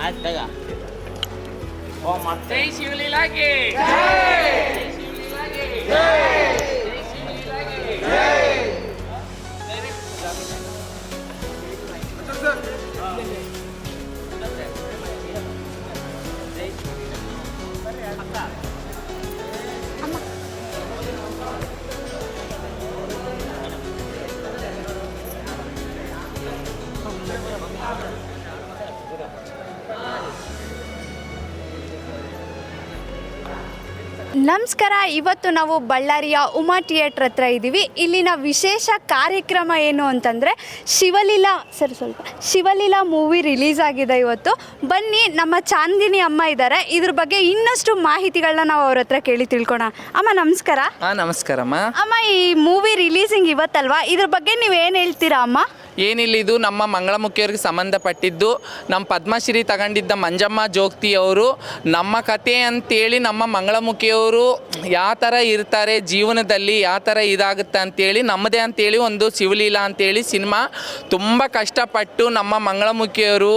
ಜೈ ಶಿವಲೀಲಾಗೆ ಜೈ ಶಿವಲೀಲಾಗೆ ಜೈ ಶಿವಲೀಲಾಗೆ ನಮಸ್ಕಾರ. ಇವತ್ತು ನಾವು ಬಳ್ಳಾರಿಯ ಉಮಾ ಥಿಯೇಟ್ರ್ ಹತ್ರ ಇದ್ದೀವಿ. ಇಲ್ಲಿನ ವಿಶೇಷ ಕಾರ್ಯಕ್ರಮ ಏನು ಅಂತಂದರೆ ಶಿವಲೀಲಾ ಮೂವಿ ರಿಲೀಸ್ ಆಗಿದೆ ಇವತ್ತು. ಬನ್ನಿ, ನಮ್ಮ ಚಾಂದಿನಿ ಅಮ್ಮ ಇದ್ದಾರೆ. ಇದ್ರ ಬಗ್ಗೆ ಇನ್ನಷ್ಟು ಮಾಹಿತಿಗಳನ್ನ ನಾವು ಅವ್ರ ಹತ್ರ ಕೇಳಿ ತಿಳ್ಕೊಣ. ಅಮ್ಮ ನಮಸ್ಕಾರ. ನಮಸ್ಕಾರಮ್ಮ. ಅಮ್ಮ, ಈ ಮೂವಿ ರಿಲೀಸಿಂಗ್ ಇವತ್ತಲ್ವಾ, ಇದ್ರ ಬಗ್ಗೆ ನೀವು ಏನು ಹೇಳ್ತೀರಾ ಅಮ್ಮ? ಏನಿಲ್ಲ, ಇದು ನಮ್ಮ ಮಂಗಳಮುಖಿಯವ್ರಿಗೆ ಸಂಬಂಧಪಟ್ಟಿದ್ದು. ನಮ್ಮ ಪದ್ಮಶ್ರೀ ತಗೊಂಡಿದ್ದ ಮಂಜಮ್ಮ ಜೋಗ್ತಿಯವರು ನಮ್ಮ ಕತೆ ಅಂತೇಳಿ ನಮ್ಮ ಮಂಗಳಮುಖಿಯವರು ಯಾವ ಥರ ಇರ್ತಾರೆ ಜೀವನದಲ್ಲಿ, ಯಾವ ಥರ ಇದಾಗುತ್ತೆ ಅಂತೇಳಿ ನಮ್ಮದೇ ಅಂತೇಳಿ ಒಂದು ಶಿವಲೀಲಾ ಅಂತೇಳಿ ಸಿನಿಮಾ ತುಂಬ ಕಷ್ಟಪಟ್ಟು ನಮ್ಮ ಮಂಗಳಮುಖಿಯವರು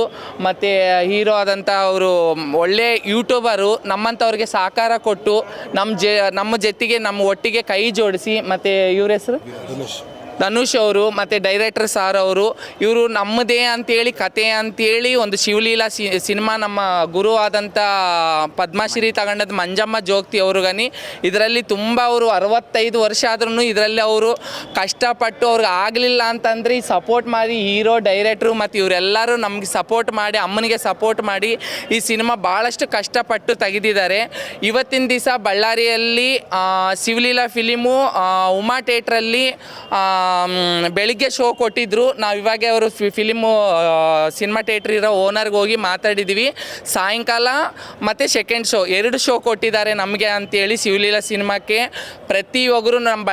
ಮತ್ತು ಹೀರೋ ಆದಂಥ ಅವರು ಒಳ್ಳೆ ಯೂಟ್ಯೂಬರು ನಮ್ಮಂಥವ್ರಿಗೆ ಸಹಕಾರ ಕೊಟ್ಟು ನಮ್ಮ ಜೊತೆಗೆ ನಮ್ಮ ಒಟ್ಟಿಗೆ ಕೈ ಜೋಡಿಸಿ, ಮತ್ತು ಇವ್ರ ಹೆಸರು ಧನುಷ್ ಅವರು ಮತ್ತು ಡೈರೆಕ್ಟರ್ ಸಾರ್ ಅವರು, ಇವರು ನಮ್ಮದೇ ಅಂತೇಳಿ ಕತೆ ಅಂತೇಳಿ ಒಂದು ಶಿವಲೀಲಾ ಸಿನಿಮಾ ನಮ್ಮ ಗುರು ಆದಂಥ ಪದ್ಮಶ್ರೀ ತಗೊಂಡದ್ದು ಮಂಜಮ್ಮ ಜೋಗ್ತಿ ಅವ್ರಿಗನಿ ಇದರಲ್ಲಿ ತುಂಬ ಅವರು 65 ವರ್ಷ ಆದ್ರೂ ಇದರಲ್ಲಿ ಅವರು ಕಷ್ಟಪಟ್ಟು ಅವ್ರಿಗೆ ಆಗಲಿಲ್ಲ ಅಂತಂದರೆ ಸಪೋರ್ಟ್ ಮಾಡಿ ಹೀರೋ ಡೈರೆಕ್ಟ್ರು ಮತ್ತು ಇವರೆಲ್ಲರೂ ನಮಗೆ ಸಪೋರ್ಟ್ ಮಾಡಿ, ಅಮ್ಮನಿಗೆ ಸಪೋರ್ಟ್ ಮಾಡಿ ಈ ಸಿನಿಮಾ ಭಾಳಷ್ಟು ಕಷ್ಟಪಟ್ಟು ತೆಗೆದಿದ್ದಾರೆ. ಇವತ್ತಿನ ದಿವಸ ಬಳ್ಳಾರಿಯಲ್ಲಿ ಶಿವಲೀಲಾ ಫಿಲಿಮು ಉಮಾ ಥಿಯೇಟ್ರಲ್ಲಿ ಬೆಳಿಗ್ಗೆ ಶೋ ಕೊಟ್ಟಿದ್ದರು. ನಾವು ಇವಾಗ ಅವರು ಫಿಲಿಮು ಸಿನಿಮಾ ಥಿಯೇಟ್ರ್ ಇರೋ ಓನರ್ಗೆ ಹೋಗಿ ಮಾತಾಡಿದ್ದೀವಿ. ಸಾಯಂಕಾಲ ಮತ್ತು ಸೆಕೆಂಡ್ ಶೋ 2 ಶೋ ಕೊಟ್ಟಿದ್ದಾರೆ ನಮಗೆ ಅಂತೇಳಿ ಶಿವಲೀಲಾ ಸಿನಿಮಾಕ್ಕೆ. ಪ್ರತಿಯೊಬ್ಬರು ನಮ್ಮ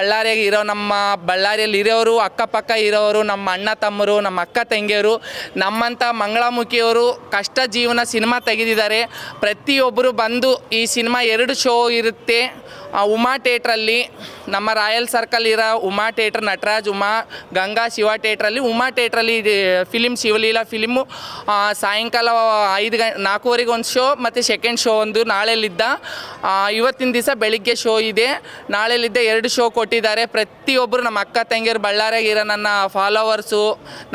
ಬಳ್ಳಾರಿಯಲ್ಲಿ ಇರೋರು, ಅಕ್ಕಪಕ್ಕ ಇರೋರು, ನಮ್ಮ ಅಣ್ಣ ತಮ್ಮರು, ನಮ್ಮ ಅಕ್ಕ ತಂಗಿಯರು, ನಮ್ಮಂಥ ಮಂಗಳಮುಖಿಯವರು ಕಷ್ಟ ಜೀವನ ಸಿನಿಮಾ ತೆಗೆದಿದ್ದಾರೆ. ಪ್ರತಿಯೊಬ್ಬರು ಬಂದು ಈ ಸಿನಿಮಾ 2 ಶೋ ಇರುತ್ತೆ ಉಮಾ ಥಿಯೇಟ್ರಲ್ಲಿ. ನಮ್ಮ ರಾಯಲ್ ಸರ್ಕಲ್ ಇರೋ ಉಮಾ ಥಿಯೇಟ್ರ್, ನಟರಾಜ್ ಉಮಾ, ಗಂಗಾ ಶಿವ ಥಿಯೇಟ್ರಲ್ಲಿ, ಉಮಾ ಥಿಯೇಟ್ರಲ್ಲಿ ಫಿಲಿಮ್ ಶಿವಲೀಲಾ ಫಿಲಿಮು ಸಾಯಂಕಾಲ 4:15 ಒಂದು ಶೋ ಮತ್ತು ಸೆಕೆಂಡ್ ಶೋ ಒಂದು ನಾಳೆಲಿದ್ದ. ಇವತ್ತಿನ ದಿವಸ ಬೆಳಿಗ್ಗೆ ಶೋ ಇದೆ, ನಾಳೆಲಿದ್ದ 2 ಶೋ ಕೊಟ್ಟಿದ್ದಾರೆ. ಪ್ರತಿಯೊಬ್ಬರು ನಮ್ಮ ಅಕ್ಕ ತಂಗಿಯರು, ಬಳ್ಳಾರಿಯಾಗಿರೋ ನನ್ನ ಫಾಲೋವರ್ಸು,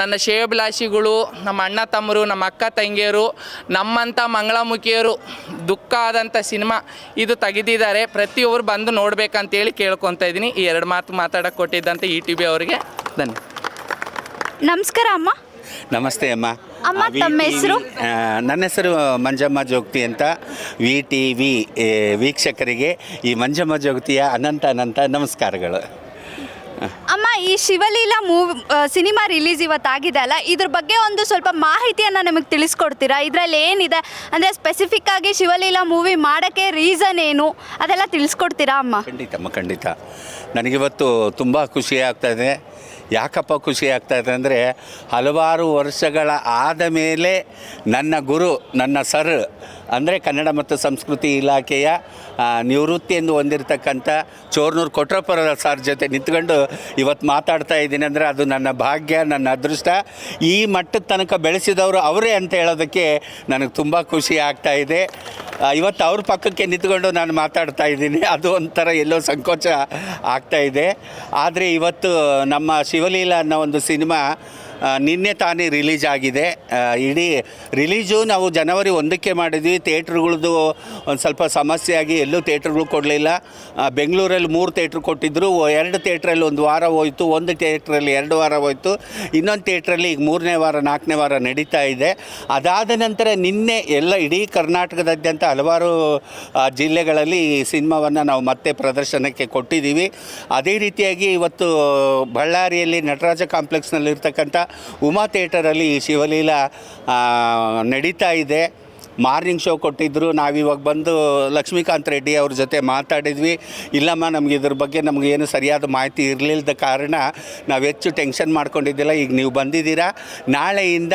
ನನ್ನ ಶ್ರೇಯೋಭಿಲಾಷಿಗಳು, ನಮ್ಮ ಅಣ್ಣ ತಮ್ಮರು, ನಮ್ಮ ಅಕ್ಕ ತಂಗಿಯರು, ನಮ್ಮಂಥ ಮಂಗಳಮುಖಿಯರು ದುಃಖ ಆದಂಥ ಸಿನಿಮಾ ಇದು ತೆಗೆದಿದ್ದಾರೆ. ಪ್ರತಿಯೊಬ್ಬರು ಬಂದು ನೋಡ್ಬೇಕಂತೇಳಿ ಕೇಳ್ಕೊತಾ ಇದ್ದೀನಿ. ಈ 2 ಮಾತು ಮಾತಾಡೋಕ್ಕೆ ಕೊಟ್ಟಿದ್ದಂಥ ETV ಅವರಿಗೆ ಧನ್ಯ. ನಮಸ್ಕಾರ ಅಮ್ಮ. ನಮಸ್ತೆ ಅಮ್ಮ. ಅಮ್ಮ, ತಮ್ಮ ಹೆಸರು? ನನ್ನ ಹೆಸರು ಮಂಜಮ್ಮ ಜೋಗ್ತಿ ಅಂತ. VTV ವೀಕ್ಷಕರಿಗೆ ಈ ಮಂಜಮ್ಮ ಜೋಗ್ತಿಯ ಅನಂತ ನಮಸ್ಕಾರಗಳು. ಅಮ್ಮ, ಈ ಶಿವಲೀಲಾ ಸಿನಿಮಾ ರಿಲೀಸ್ ಇವತ್ತಾಗಿದೆ ಅಲ್ಲ, ಇದ್ರ ಬಗ್ಗೆ ಒಂದು ಸ್ವಲ್ಪ ಮಾಹಿತಿಯನ್ನು ನಮಗೆ ತಿಳಿಸ್ಕೊಡ್ತೀರಾ? ಇದರಲ್ಲಿ ಏನಿದೆ ಅಂದರೆ ಸ್ಪೆಸಿಫಿಕ್ ಆಗಿ ಶಿವಲೀಲಾ ಮೂವಿ ಮಾಡೋಕ್ಕೆ ರೀಸನ್ ಏನು ಅದೆಲ್ಲ ತಿಳಿಸ್ಕೊಡ್ತೀರಾ ಅಮ್ಮ? ಖಂಡಿತ. ನನಗಿವತ್ತು ತುಂಬ ಖುಷಿ ಆಗ್ತಾಯಿದೆ. ಯಾಕಪ್ಪ ಖುಷಿ ಆಗ್ತಾಯಿದೆ ಅಂದರೆ, ಹಲವಾರು ವರ್ಷಗಳ ಆದ ಮೇಲೆ ನನ್ನ ಗುರು, ನನ್ನ ಸರ್ ಅಂದರೆ ಕನ್ನಡ ಮತ್ತು ಸಂಸ್ಕೃತಿ ಇಲಾಖೆಯ ನಿವೃತ್ತಿಯನ್ನು ಹೊಂದಿರತಕ್ಕಂಥ ಚೋರ್ನೂರು ಕೊಟ್ರಪ್ಪರ ಸರ್ ಜೊತೆ ನಿಂತ್ಕೊಂಡು ಇವತ್ತು ಮಾತಾಡ್ತಾ ಇದ್ದೀನಿ ಅಂದರೆ ಅದು ನನ್ನ ಭಾಗ್ಯ, ನನ್ನ ಅದೃಷ್ಟ. ಈ ಮಟ್ಟದ ತನಕ ಬೆಳೆಸಿದವರು ಅವರೇ ಅಂತ ಹೇಳೋದಕ್ಕೆ ನನಗೆ ತುಂಬ ಖುಷಿ ಆಗ್ತಾಯಿದೆ. ಇವತ್ತು ಅವ್ರ ಪಕ್ಕಕ್ಕೆ ನಿಂತ್ಕೊಂಡು ನಾನು ಮಾತಾಡ್ತಾ ಇದ್ದೀನಿ, ಅದು ಒಂಥರ ಎಲ್ಲೋ ಸಂಕೋಚ ಆಗ್ತಾಯಿದೆ. ಆದರೆ ಇವತ್ತು ನಮ್ಮ ಶಿವಲೀಲಾ ಅನ್ನೋ ಒಂದು ಸಿನಿಮಾ ನಿನ್ನೆ ತಾನೇ ರಿಲೀಸ್ ಆಗಿದೆ. ಇಡೀ ರಿಲೀಸು ನಾವು ಜನವರಿ 1ಕ್ಕೆ ಮಾಡಿದ್ವಿ. ಥಿಯೇಟ್ರುಗಳದ್ದು ಒಂದು ಸ್ವಲ್ಪ ಸಮಸ್ಯೆ ಆಗಿ ಎಲ್ಲೂ ಥಿಯೇಟ್ರುಗಳು ಕೊಡಲಿಲ್ಲ. ಬೆಂಗಳೂರಲ್ಲಿ 3 ಥಿಯೇಟ್ರ್ ಕೊಟ್ಟಿದ್ದರು. 2 ಥಿಯೇಟ್ರಲ್ಲಿ 1 ವಾರ ಹೋಯಿತು, 1 ಥಿಯೇಟ್ರಲ್ಲಿ 2 ವಾರ ಹೋಯಿತು, ಇನ್ನೊಂದು ಥಿಯೇಟ್ರಲ್ಲಿ ಈಗ 3ನೇ ವಾರ 4ನೇ ವಾರ ನಡೀತಾ ಇದೆ. ಅದಾದ ನಂತರ ನಿನ್ನೆ ಇಡೀ ಕರ್ನಾಟಕದಾದ್ಯಂತ ಹಲವಾರು ಜಿಲ್ಲೆಗಳಲ್ಲಿ ಈ ಸಿನಿಮಾವನ್ನು ನಾವು ಮತ್ತೆ ಪ್ರದರ್ಶನಕ್ಕೆ ಕೊಟ್ಟಿದ್ದೀವಿ. ಅದೇ ರೀತಿಯಾಗಿ ಇವತ್ತು ಬಳ್ಳಾರಿಯಲ್ಲಿ ನಟರಾಜ ಕಾಂಪ್ಲೆಕ್ಸ್ನಲ್ಲಿರ್ತಕ್ಕಂಥ ಉಮಾ ಥಿಯೇಟರಲ್ಲಿ ಶಿವಲೀಲಾ ನಡೀತಾ ಇದೆ. ಮಾರ್ನಿಂಗ್ ಶೋ ಕೊಟ್ಟಿದ್ದರು. ನಾವಿವಾಗ ಬಂದು ಲಕ್ಷ್ಮೀಕಾಂತ್ ರೆಡ್ಡಿ ಅವ್ರ ಜೊತೆ ಮಾತಾಡಿದ್ವಿ. ಇಲ್ಲಮ್ಮ ನಮಗೆ ಇದ್ರ ಬಗ್ಗೆ ನಮಗೇನು ಸರಿಯಾದ ಮಾಹಿತಿ ಇರಲಿಲ್ಲದ ಕಾರಣ ನಾವು ಹೆಚ್ಚು ಟೆನ್ಷನ್ ಮಾಡ್ಕೊಂಡಿದ್ದಿಲ್ಲ. ಈಗ ನೀವು ಬಂದಿದ್ದೀರಾ, ನಾಳೆಯಿಂದ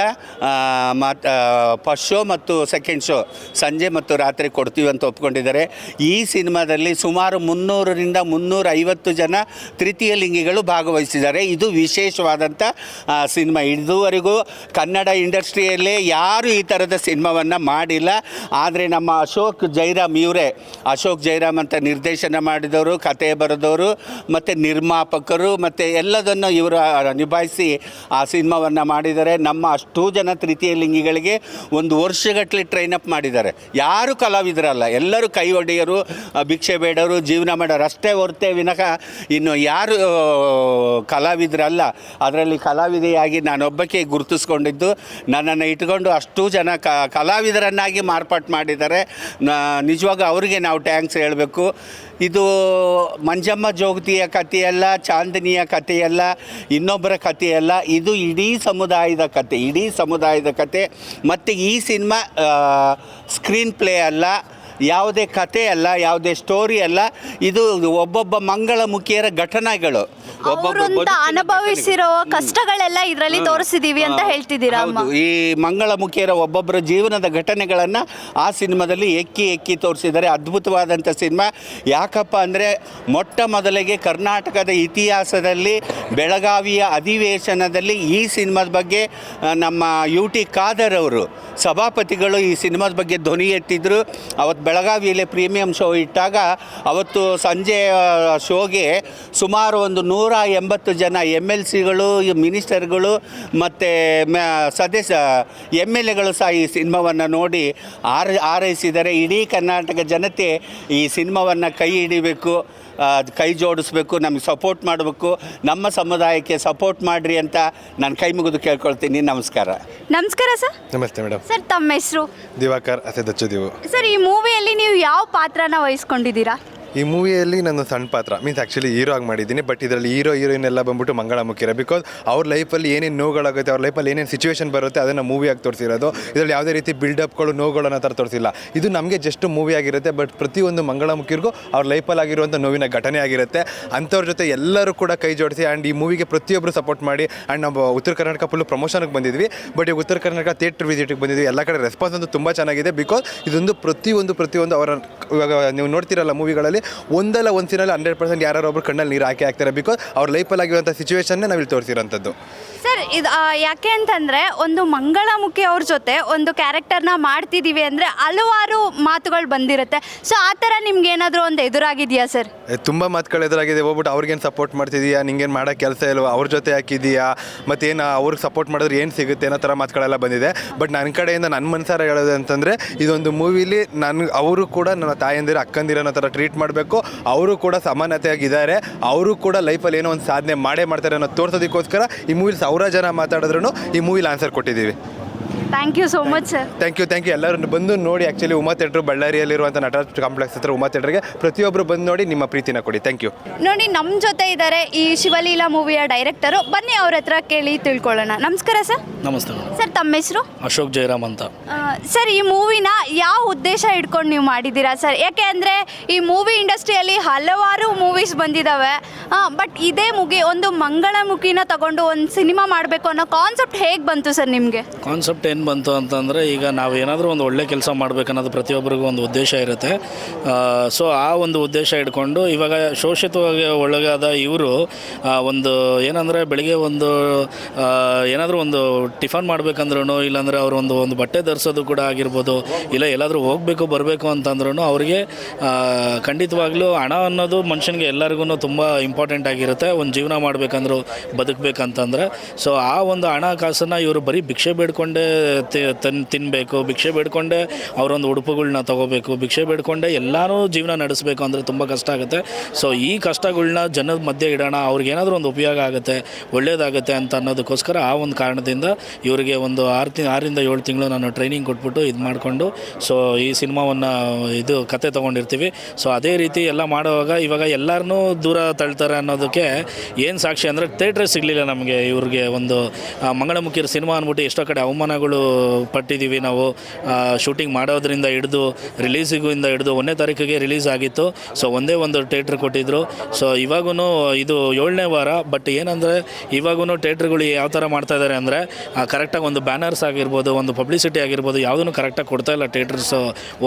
ಫಸ್ಟ್ ಶೋ ಮತ್ತು ಸೆಕೆಂಡ್ ಶೋ ಸಂಜೆ ಮತ್ತು ರಾತ್ರಿ ಕೊಡ್ತೀವಿ ಅಂತ ಒಪ್ಕೊಂಡಿದ್ದಾರೆ. ಈ ಸಿನಿಮಾದಲ್ಲಿ ಸುಮಾರು 300ರಿಂದ 350 ಜನ ತೃತೀಯ ಲಿಂಗಿಗಳು ಭಾಗವಹಿಸಿದ್ದಾರೆ. ಇದು ವಿಶೇಷವಾದಂಥ ಸಿನಿಮಾ. ಇದುವರೆಗೂ ಕನ್ನಡ ಇಂಡಸ್ಟ್ರಿಯಲ್ಲೇ ಯಾರು ಈ ಥರದ ಸಿನಿಮಾವನ್ನು ಮಾಡಿಲ್ಲ. ಆದರೆ ನಮ್ಮ ಅಶೋಕ್ ಜೈರಾಮ್ ಅಂತ ನಿರ್ದೇಶನ ಮಾಡಿದವರು, ಕತೆ ಬರೆದವರು ಮತ್ತು ನಿರ್ಮಾಪಕರು ಮತ್ತು ಎಲ್ಲದನ್ನು ಇವರು ನಿಭಾಯಿಸಿ ಆ ಸಿನಿಮಾವನ್ನು ಮಾಡಿದ್ದಾರೆ. ನಮ್ಮ ಅಷ್ಟೂ ಜನ ತೃತೀಯ ಲಿಂಗಿಗಳಿಗೆ 1 ವರ್ಷಗಟ್ಟಲೆ ಟ್ರೈನಪ್ ಮಾಡಿದ್ದಾರೆ. ಯಾರು ಕಲಾವಿದರಲ್ಲ, ಎಲ್ಲರೂ ಕೈ ಹೊಡೆಯರು, ಭಿಕ್ಷೆ ಬೇಡವರು, ಜೀವನ ಮಾಡೋರು ಅಷ್ಟೇ ಹೊರತೇ ವಿನಃ ಇನ್ನು ಯಾರು ಕಲಾವಿದರಲ್ಲ. ಅದರಲ್ಲಿ ಕಲಾವಿದೆಯಾಗಿ ನಾನೊಬ್ಬಕ್ಕೆ ಗುರುತಿಸ್ಕೊಂಡಿದ್ದು, ನನ್ನನ್ನು ಇಟ್ಕೊಂಡು ಅಷ್ಟೂ ಜನ ಕಲಾವಿದರನ್ನಾಗಿ ಮಾರ್ಪಾಟು ಮಾಡಿದ್ದಾರೆ. ನಿಜವಾಗ ಅವರಿಗೆ ನಾವು ಟ್ಯಾಂಕ್ಸ್ ಹೇಳಬೇಕು. ಇದು ಮಂಜಮ್ಮ ಜೋಗತಿಯ ಕಥೆಯಲ್ಲ, ಚಾಂದಿನಿಯ ಕಥೆಯಲ್ಲ, ಇನ್ನೊಬ್ಬರ ಕಥೆಯಲ್ಲ. ಇದು ಇಡೀ ಸಮುದಾಯದ ಕಥೆ. ಮತ್ತು ಈ ಸಿನಿಮಾ ಸ್ಕ್ರೀನ್ ಪ್ಲೇ ಅಲ್ಲ, ಯಾವುದೇ ಕತೆ ಅಲ್ಲ, ಯಾವುದೇ ಸ್ಟೋರಿ ಅಲ್ಲ. ಇದು ಒಬ್ಬೊಬ್ಬ ಮಂಗಳಮುಖಿಯರ ಘಟನೆಗಳು, ಅವರಂತ ಅನುಭವಿಸಿರೋ ಕಷ್ಟಗಳೆಲ್ಲ ಇದರಲ್ಲಿ ತೋರಿಸಿದೀವಿ ಅಂತ ಹೇಳ್ತಿದ್ದೀರಾ ಅಮ್ಮ? ಈ ಮಂಗಳಮುಖಿಯರ ಒಬ್ಬೊಬ್ಬರ ಜೀವನದ ಘಟನೆಗಳನ್ನು ಆ ಸಿನಿಮಾದಲ್ಲಿ ಎಕ್ಕಿ ತೋರಿಸಿದ್ದಾರೆ. ಅದ್ಭುತವಾದಂಥ ಸಿನಿಮಾ. ಯಾಕಪ್ಪ ಅಂದರೆ ಮೊಟ್ಟ ಮೊದಲಿಗೆ ಕರ್ನಾಟಕದ ಇತಿಹಾಸದಲ್ಲಿ ಬೆಳಗಾವಿಯ ಅಧಿವೇಶನದಲ್ಲಿ ಈ ಸಿನಿಮಾದ ಬಗ್ಗೆ ನಮ್ಮ UT ಖಾದರ್ ಅವರು ಸಭಾಪತಿಗಳು ಈ ಸಿನಿಮಾದ ಬಗ್ಗೆ ಧ್ವನಿ ಎತ್ತಿದ್ರು. ಅವತ್ತು ಬೆಳಗಾವಿಯಲ್ಲಿ ಪ್ರೀಮಿಯಂ ಶೋ ಇಟ್ಟಾಗ ಅವತ್ತು ಸಂಜೆ ಶೋಗೆ ಸುಮಾರು 180 ಜನ MLCಗಳು, ಮಿನಿಸ್ಟರ್ಗಳು ಮತ್ತು MLAಗಳು ಸಹ ಈ ಸಿನಿಮಾವನ್ನು ನೋಡಿ ಆರೈಸಿದ್ದಾರೆ. ಇಡೀ ಕರ್ನಾಟಕ ಜನತೆ ಈ ಸಿನಿಮಾವನ್ನು ಕೈ ಹಿಡಿಬೇಕು, ಕೈ ಜೋಡಿಸ್ಬೇಕು, ನಮಗೆ ಸಪೋರ್ಟ್ ಮಾಡಬೇಕು, ನಮ್ಮ ಸಮುದಾಯಕ್ಕೆ ಸಪೋರ್ಟ್ ಮಾಡಿರಿ ಅಂತ ನಾನು ಕೈ ಮುಗಿದು ಕೇಳ್ಕೊಳ್ತೀನಿ. ನಮಸ್ಕಾರ ಸರ್. ನಮಸ್ತೆ ಮೇಡಮ್. ಸರ್, ತಮ್ಮ ಹೆಸರು? ದಿವಾಕರ್ ಅಸೆದಚ್ಚುದೀವು. ಸರ್, ಈ ಮೂವಿಯಲ್ಲಿ ನೀವು ಯಾವ ಪಾತ್ರನ ವಹಿಸ್ಕೊಂಡಿದ್ದೀರಾ? ಈ ಮೂವಿಯಲ್ಲಿ ನಾನು ಸಣ್ಣ ಪಾತ್ರ ಮೀನ್ಸ್ ಆ್ಯಕ್ಚುಲಿ ಹೀರೋ ಆಗಿ ಮಾಡಿದ್ದೀನಿ. ಬಟ್ ಇದರಲ್ಲಿ ಹೀರೋಯಿನ್ ಎಲ್ಲ ಬಂದ್ಬಿಟ್ಟು ಮಂಗಳಮುಖಿಯರ. ಬಿಕಾಸ್ ಅವ್ರ ಲೈಫಲ್ಲಿ ಏನೇನು ನೋವುಗಳಾಗುತ್ತೆ, ಅವ್ರ ಲೈಫಲ್ಲಿ ಏನೇನು ಸಿಚುವೇಶನ್ ಬರುತ್ತೆ ಅದನ್ನು ಮೂವಿಯಾಗಿ ತೋರಿಸಿರೋದು. ಇದರಲ್ಲಿ ಯಾವುದೇ ರೀತಿ ಬಿಲ್ಡಪ್ಗಳು, ನೋವುಗಳು ಅನ್ನೋ ಥರ ತೋರಿಸಿಲ್ಲ. ಇದು ನಮಗೆ ಜಸ್ಟ್ ಮೂವಿ ಆಗಿರುತ್ತೆ. ಬಟ್ ಪ್ರತಿಯೊಂದು ಮಂಗಳಮುಖಿಯರಿಗೂ ಅವ್ರ ಲೈಫಲ್ಲಿ ಆಗಿರುವಂಥ ನೋವಿನ ಘಟನೆ ಆಗಿರುತ್ತೆ. ಅಂಥವ್ರ ಜೊತೆ ಎಲ್ಲರೂ ಕೂಡ ಕೈ ಜೋಡಿಸಿ ಆ್ಯಂಡ್ ಈ ಮೂವಿಗೆ ಪ್ರತಿಯೊಬ್ಬರು ಸಪೋರ್ಟ್ ಮಾಡಿ. ಆ್ಯಂಡ್ ನಾವು ಉತ್ತರ ಕರ್ನಾಟಕ ಫುಲ್ಲು ಪ್ರಮೋಷನ್ಗೆ ಬಂದಿದ್ವಿ. ಬಟ್ ಈಗ ಉತ್ತರ ಕರ್ನಾಟಕ ಥಿಯೇಟ್ರ್ ವಿಸಿಟಿಗೆ ಬಂದಿದ್ವಿ. ಎಲ್ಲ ಕಡೆ ರೆಸ್ಪಾನ್ಸ್ ಅಂತೂ ತುಂಬ ಚೆನ್ನಾಗಿದೆ. ಬಿಕಾಸ್ ಇದೊಂದು ಪ್ರತಿಯೊಂದು ಅವರ ಇವಾಗ ನೀವು ನೋಡ್ತಿರಲ್ಲ ಮೂವಿಗಳಲ್ಲಿ ಒಂದಲ್ಲ ಒಂದು ಸೀನಲ್ಲಿ 100% ಯಾರು ಒಬ್ರು ಕಣ್ಣಲ್ಲಿ ನೀರು ಹಾಕ್ತಾರೆ. ಬಿಕಾಸ್ ಅವ್ರ ಲೈಫಲ್ಲಿ ಆಗಿರುವಂಥ ಸಿಚುವೇಶನ್ನೇ ನಾವಿಲ್ಲಿ ತೋರಿಸಿರೋಂಥದ್ದು. ಸರ್, ಇದು ಯಾಕೆ ಅಂತಂದರೆ ಒಂದು ಮಂಗಳಮುಖಿ ಅವ್ರ ಜೊತೆ ಒಂದು ಕ್ಯಾರೆಕ್ಟರ್ನ ಮಾಡ್ತಿದ್ದೀವಿ ಅಂದರೆ ಹಲವಾರು ಮಾತುಗಳು ಬಂದಿರುತ್ತೆ. ಸೊ ಆ ಥರ ನಿಮ್ಗೆ ಏನಾದರೂ ಒಂದು ಎದುರಾಗಿದೆಯಾ ಸರ್? ತುಂಬ ಮಾತುಗಳು ಎದುರಾಗಿದೆ. ಹೋಗ್ಬಿಟ್ಟು ಅವ್ರಿಗೇನು ಸಪೋರ್ಟ್ ಮಾಡ್ತಿದೀಯಾ, ನಿಂಗೇನು ಮಾಡೋಕ್ಕೆ ಕೆಲಸ ಇಲ್ವಾ, ಅವ್ರ ಜೊತೆ ಹಾಕಿದೀಯಾ, ಮತ್ತೇನು ಅವ್ರಿಗೆ ಸಪೋರ್ಟ್ ಮಾಡಿದ್ರೆ ಏನು ಸಿಗುತ್ತೆ ಅನ್ನೋ ಥರ ಮಾತುಗಳೆಲ್ಲ ಬಂದಿದೆ. ಬಟ್ ನನ್ನ ಕಡೆಯಿಂದ ನನ್ನ ಮನಸಾರ ಹೇಳೋದು ಅಂತಂದರೆ ಇದೊಂದು ಮೂವಿಲಿ ಅವರು ಕೂಡ ನನ್ನ ತಾಯಂದಿರ ಅಕ್ಕಂದಿರ ಅನ್ನೋ ಥರ ಟ್ರೀಟ್ ಮಾಡಬೇಕು. ಅವರು ಕೂಡ ಸಮಾನತೆಯಾಗಿದ್ದಾರೆ. ಅವರು ಕೂಡ ಲೈಫಲ್ಲಿ ಏನೋ ಒಂದು ಸಾಧನೆ ಮಾಡ್ತಾರೆ ಅನ್ನೋ ತೋರಿಸೋದಕ್ಕೋಸ್ಕರ ಈ ಮೂವಿಲಿ 1000 ಜನ ಮಾತಾಡಿದ್ರು ಈ ಮೂವಿಲಿ ಆನ್ಸರ್ ಕೊಟ್ಟಿದ್ದೀವಿ. Thank you so much sir. Thank you ಎಲ್ಲರೂ ಬಂದು ನೋಡಿ. ಆ್ಯಕ್ಚುಲಿ ಉಮಾ ಥಿಯೇಟ್ರು ಬಳ್ಳಾರಿಯಲ್ಲಿರುವಂಥ ನಟರಾಜ್ ಕಾಂಪ್ಲೆಕ್ಸ್ ಹತ್ರ ಉಮಾ ಥಿಯೇಟ್ರಿಗೆ ಪ್ರತಿಯೊಬ್ಬರು ಬಂದು ನೋಡಿ, ನಿಮ್ಮ ಪ್ರೀತಿನ ಕೊಡಿ. Thank you. ನೋಡಿ, ನಮ್ಮ ಜೊತೆ ಇದ್ದಾರೆ ಈ ಶಿವಲೀಲಾ ಮೂವಿಯ ಡೈರೆಕ್ಟರು. ಬನ್ನಿ ಅವ್ರ ಹತ್ರ ಕೇಳಿ ತಿಳ್ಕೊಳ್ಳೋಣ. ನಮಸ್ಕಾರ ಸರ್. ನಮಸ್ತೆ ಸರ್, ತಮ್ಮ ಹೆಸರು? ಅಶೋಕ್ ಜೈರಾಮ್ ಅಂತ. ಸರ್, ಈ ಮೂವಿನ ಯಾವ ಉದ್ದೇಶ ಇಟ್ಕೊಂಡು ನೀವು ಮಾಡಿದ್ದೀರಾ ಸರ್? ಯಾಕೆ ಅಂದರೆ ಈ ಮೂವಿ ಇಂಡಸ್ಟ್ರಿಯಲ್ಲಿ ಹಲವಾರು ಮೂವೀಸ್ ಬಂದಿದ್ದಾವೆ. ಬಟ್ ಇದೇ ಒಂದು ಮಂಗಳಮುಖಿನ ತಗೊಂಡು ಒಂದು ಸಿನಿಮಾ ಮಾಡಬೇಕು ಅನ್ನೋ ಕಾನ್ಸೆಪ್ಟ್ ಹೇಗೆ ಬಂತು ಸರ್ ನಿಮಗೆ? ಕಾನ್ಸೆಪ್ಟ್ ಏನು ಬಂತು ಅಂತಂದರೆ, ಈಗ ನಾವು ಏನಾದರೂ ಒಂದು ಒಳ್ಳೆ ಕೆಲಸ ಮಾಡಬೇಕನ್ನೋದು ಪ್ರತಿಯೊಬ್ಬರಿಗೂ ಒಂದು ಉದ್ದೇಶ ಇರುತ್ತೆ. ಸೊ ಆ ಒಂದು ಉದ್ದೇಶ ಇಟ್ಕೊಂಡು ಇವಾಗ ಶೋಷಿತವಾಗಿ ಒಳಗಾದ ಇವರು ಒಂದು ಏನಂದರೆ ಬೆಳಿಗ್ಗೆ ಒಂದು ಏನಾದರೂ ಒಂದು ಟಿಫನ್ ಮಾಡಬೇಕಂದ್ರೂ, ಇಲ್ಲಾಂದರೆ ಅವರು ಒಂದು ಬಟ್ಟೆ ಧರಿಸೋದು ಕೂಡ ಆಗಿರ್ಬೋದು, ಇಲ್ಲ ಎಲ್ಲಾದರೂ ಹೋಗಬೇಕು ಬರಬೇಕು ಅಂತಂದ್ರೂ ಅವರಿಗೆ ಖಂಡಿತವಾಗ್ಲೂ ಹಣ ಅನ್ನೋದು ಮನುಷ್ಯನಿಗೆ ಎಲ್ಲರಿಗೂ ತುಂಬ ಇಂಪಾರ್ಟೆಂಟ್ ಆಗಿರುತ್ತೆ. ಒಂದು ಜೀವನ ಮಾಡಬೇಕಂದ್ರೂ, ಬದುಕಬೇಕಂತಂದರೆ. ಸೊ ಆ ಒಂದು ಹಣಕಾಸನ್ನು ಇವರು ಬರೀ ಭಿಕ್ಷೆ ಬೇಡ್ಕೊಂಡೇ ತಿನ್ನಬೇಕು, ಭಿಕ್ಷೆ ಬೇಡ್ಕೊಂಡೆ ಅವರೊಂದು ಉಡುಪುಗಳನ್ನ ತೊಗೋಬೇಕು, ಭಿಕ್ಷೆ ಬೇಡ್ಕೊಂಡೆ ಎಲ್ಲರೂ ಜೀವನ ನಡೆಸಬೇಕು ಅಂದರೆ ತುಂಬ ಕಷ್ಟ ಆಗುತ್ತೆ. ಸೊ ಈ ಕಷ್ಟಗಳನ್ನ ಜನದ ಮಧ್ಯೆ ಇಡೋಣ, ಅವ್ರಿಗೇನಾದರೂ ಒಂದು ಉಪಯೋಗ ಆಗುತ್ತೆ, ಒಳ್ಳೆಯದಾಗುತ್ತೆ ಅಂತ ಅನ್ನೋದಕ್ಕೋಸ್ಕರ ಆ ಒಂದು ಕಾರಣದಿಂದ ಇವರಿಗೆ ಒಂದು 6ರಿಂದ 7 ತಿಂಗಳು ನಾನು ಟ್ರೈನಿಂಗ್ ಕೊಟ್ಬಿಟ್ಟು ಇದು ಮಾಡಿಕೊಂಡು ಸೊ ಈ ಸಿನಿಮಾವನ್ನು ಕತೆ ತೊಗೊಂಡಿರ್ತೀವಿ. ಸೊ ಅದೇ ರೀತಿ ಎಲ್ಲ ಮಾಡುವಾಗ ಇವಾಗ ಎಲ್ಲರನ್ನೂ ದೂರ ತಳ್ತಾರೆ ಅನ್ನೋದಕ್ಕೆ ಏನು ಸಾಕ್ಷಿ ಅಂದರೆ ಥಿಯೇಟ್ರೇ ಸಿಗಲಿಲ್ಲ ನಮಗೆ. ಇವ್ರಿಗೆ ಒಂದು ಮಂಗಳಮುಖಿಯರ ಸಿನಿಮಾ ಅಂದ್ಬಿಟ್ಟು ಎಷ್ಟೋ ಕಡೆ ಅವಮಾನಗಳು ಕಷ್ಟಗಳು ಪಟ್ಟಿದ್ದೀವಿ ನಾವು. ಶೂಟಿಂಗ್ ಮಾಡೋದ್ರಿಂದ ಹಿಡಿದು ರಿಲೀಸಿಗಿಂದ ಹಿಡಿದು 1ನೇ ತಾರೀಕಿಗೆ ರಿಲೀಸ್ ಆಗಿತ್ತು. ಸೊ ಒಂದೇ ಒಂದು ಥಿಯೇಟ್ರ್ ಕೊಟ್ಟಿದ್ದರು. ಸೊ ಇವಾಗೂ ಇದು 7ನೇ ವಾರ. ಬಟ್ ಏನಂದರೆ ಇವಾಗೂ ಥಿಯೇಟ್ರ್ಗಳು ಯಾವ ಥರ ಮಾಡ್ತಾ ಇದ್ದಾರೆ ಅಂದರೆ ಕರೆಕ್ಟಾಗಿ ಒಂದು ಬ್ಯಾನರ್ಸ್ ಆಗಿರ್ಬೋದು, ಒಂದು ಪಬ್ಲಿಸಿಟಿ ಆಗಿರ್ಬೋದು, ಯಾವುದೂ ಕರೆಕ್ಟಾಗಿ ಕೊಡ್ತಾಯಿಲ್ಲ ಥಿಯೇಟರ್ಸ್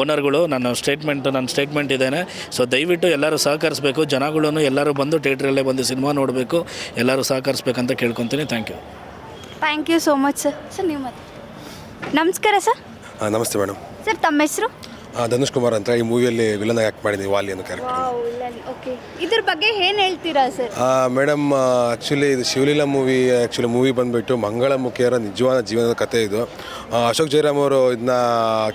ಓನರ್ಗಳು. ನನ್ನ ಸ್ಟೇಟ್ಮೆಂಟ್ ಇದ್ದೇನೆ. ಸೊ ದಯವಿಟ್ಟು ಎಲ್ಲರೂ ಸಹಕರಿಸಬೇಕು. ಜನಗಳು ಎಲ್ಲರೂ ಬಂದು ಥಿಯೇಟ್ರಲ್ಲೇ ಬಂದು ಸಿನಿಮಾ ನೋಡಬೇಕು. ಎಲ್ಲರೂ ಸಹಕರಿಸ್ಬೇಕಂತ ಕೇಳ್ಕೊತೀನಿ. Thank you so much sir. Sir ನೀವು ಮತ್ತೆ ನಮಸ್ಕಾರ ಸರ್. ನಮಸ್ತೆ ಮೇಡಮ್. ಸರ್ ತಮ್ಮ ಹೆಸರು? ಧನುಷ್ ಕುಮಾರ್ ಅಂತ. ಈ ಮೂವಿಯಲ್ಲಿ ವಿಲನ್ ಆ್ಯಕ್ಟ್ ಮಾಡಿದ್ದೀನಿ, ವಾಲಿ ಅನ್ನೋ ಕ್ಯಾರೆಕ್ಟರ್. ಓಕೆ, ಇದ್ರ ಬಗ್ಗೆ ಏನು ಹೇಳ್ತೀರಾ ಸರ್? ಮೇಡಮ್, ಆ್ಯಕ್ಚುಲಿ ಇದು ಶಿವಲೀಲಾ ಮೂವಿ ಬಂದುಬಿಟ್ಟು ಮಂಗಳಮುಖಿಯರ ನಿಜವಾದ ಜೀವನದ ಕಥೆ ಇದು. ಅಶೋಕ್ ಜಯರಾಮ್ ಅವರು ಇದನ್ನ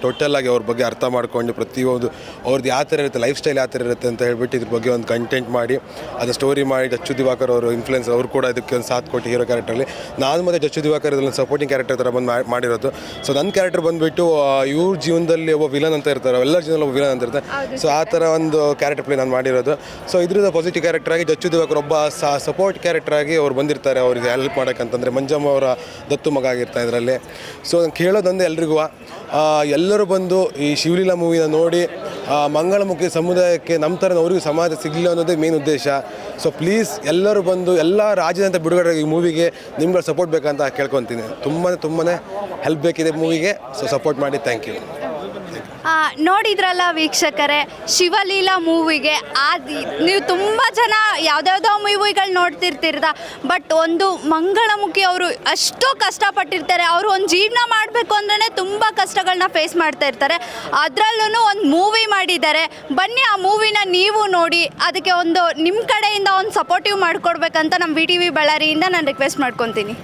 ಟೋಟಲಾಗಿ ಅವ್ರ ಬಗ್ಗೆ ಅರ್ಥ ಮಾಡ್ಕೊಂಡು ಪ್ರತಿಯೊಂದು ಅವ್ರದ್ದು ಯಾವ ಥರ ಇರುತ್ತೆ, ಲೈಫ್ ಸ್ಟೈಲ್ ಯಾವ ಥರ ಇರುತ್ತೆ ಅಂತ ಹೇಳ್ಬಿಟ್ಟು ಇದ್ರ ಬಗ್ಗೆ ಒಂದು ಕಂಟೆಂಟ್ ಮಾಡಿ ಅದನ್ನ ಸ್ಟೋರಿ ಮಾಡಿ ಜಚ್ಚು ದಿವಾಕರ್ ಅವರು ಇನ್ಫ್ಲುಯೆನ್ಸ್ ಅವರು ಕೂಡ ಇದಕ್ಕೆ ಒಂದು ಸಾಥ್ ಕೊಟ್ಟು ಹೀರೋ ಕ್ಯಾರೆಕ್ಟರಲ್ಲಿ. ನಾನು ಮತ್ತು ಜಚ್ಚು ದಿವಾಕರ್ ಇದರಲ್ಲಿ ಸಪೋರ್ಟಿಂಗ್ ಕ್ಯಾರೆಕ್ಟರ್ ಥರ ಬಂದು ಮಾಡಿರೋದು. ಸೊ ನನ್ನ ಕ್ಯಾರೆಕ್ಟರ್ ಬಂದುಬಿಟ್ಟು ಇವ್ರ ಜೀವನದಲ್ಲಿ ಒಬ್ಬ ವಿಲನ್ ಅಂತ ಇರ್ತಾರೆ, ಎಲ್ಲರ ಜೀವನದಲ್ಲಿ ಒಬ್ಬ ವಿಲನ್ ಅಂತ ಇರ್ತಾರೆ. ಸೊ ಆ ಥರ ಒಂದು ಕ್ಯಾರೆಕ್ಟರ್ ಪ್ಲೇ ನಾನು ಮಾಡಿರೋದು. ಸೊ ಇದ್ರಿಂದ ಪಾಸಿಟಿವ್ ಕ್ಯಾರೆಕ್ಟರ್ ಆಗಿ ಜಚ್ಚು ದಿವಾಕರ್ ಒಬ್ಬ ಸಪೋರ್ಟ್ ಕ್ಯಾರೆಕ್ಟರ್ ಆಗಿ ಅವ್ರು ಬಂದಿರ್ತಾರೆ, ಅವ್ರಿಗೆ ಹೆಲ್ಪ್ ಮಾಡೋಕ್ಕಂತಂದರೆ ಮಂಜಮ್ಮ ಅವರ ದತ್ತು ಮಗ ಆಗಿರ್ತಾರೆ ಇದರಲ್ಲಿ. ಸೊ ನಾನು ಕೇಳೋದಂದರೆ ಎಲ್ರಿಗೂ ಎಲ್ಲರೂ ಬಂದು ಈ ಶಿವಲೀಲಾ ಮೂವಿನ ನೋಡಿ ಮಂಗಳಮುಖಿ ಸಮುದಾಯಕ್ಕೆ ನಮ್ಮ ಥರ ಅವ್ರಿಗೂ ಸಮಾಜ ಸಿಗಲಿ ಅನ್ನೋದೇ ಮೇನ್ ಉದ್ದೇಶ. ಸೊ ಪ್ಲೀಸ್ ಎಲ್ಲರೂ ಬಂದು ಎಲ್ಲ ರಾಜ್ಯದಂತ ಬಿಡುಗಡೆ ಈ ಮೂವಿಗೆ ನಿಮ್ಗಳ ಸಪೋರ್ಟ್ ಬೇಕಂತ ಕೇಳ್ಕೊತೀನಿ. ತುಂಬಾ ಹೆಲ್ಪ್ ಬೇಕಿದೆ ಮೂವಿಗೆ. ಸೊ ಸಪೋರ್ಟ್ ಮಾಡಿ. Thank you. ನೋಡಿದ್ರಲ್ಲ ವೀಕ್ಷಕರೇ, ಶಿವಲೀಲಾ ಮೂವಿಗೆ ನೀವು ತುಂಬ ಜನ ಯಾವುದ್ಯಾವುದೋ ಮೂವಿಗಳು ನೋಡ್ತಿರ್ತೀರ. ಬಟ್ ಒಂದು ಮಂಗಳಮುಖಿ ಅವರು ಅಷ್ಟೋ ಕಷ್ಟಪಟ್ಟಿರ್ತಾರೆ. ಅವರು ಒಂದು ಜೀವನ ಮಾಡಬೇಕು ಅಂದ್ರೆ ತುಂಬ ಕಷ್ಟಗಳನ್ನ ಫೇಸ್ ಮಾಡ್ತಾ ಇರ್ತಾರೆ. ಅದರಲ್ಲೂ ಒಂದು ಮೂವಿ ಮಾಡಿದ್ದಾರೆ. ಬನ್ನಿ ಆ ಮೂವಿನ ನೀವು ನೋಡಿ, ಅದಕ್ಕೆ ಒಂದು ನಿಮ್ಮ ಕಡೆಯಿಂದ ಒಂದು ಸಪೋರ್ಟಿವ್ ಮಾಡಿಕೊಡ್ಬೇಕಂತ ನಮ್ಮ VTV ಬಳ್ಳಾರಿಯಿಂದ ನಾನು ರಿಕ್ವೆಸ್ಟ್ ಮಾಡ್ಕೊತೀನಿ.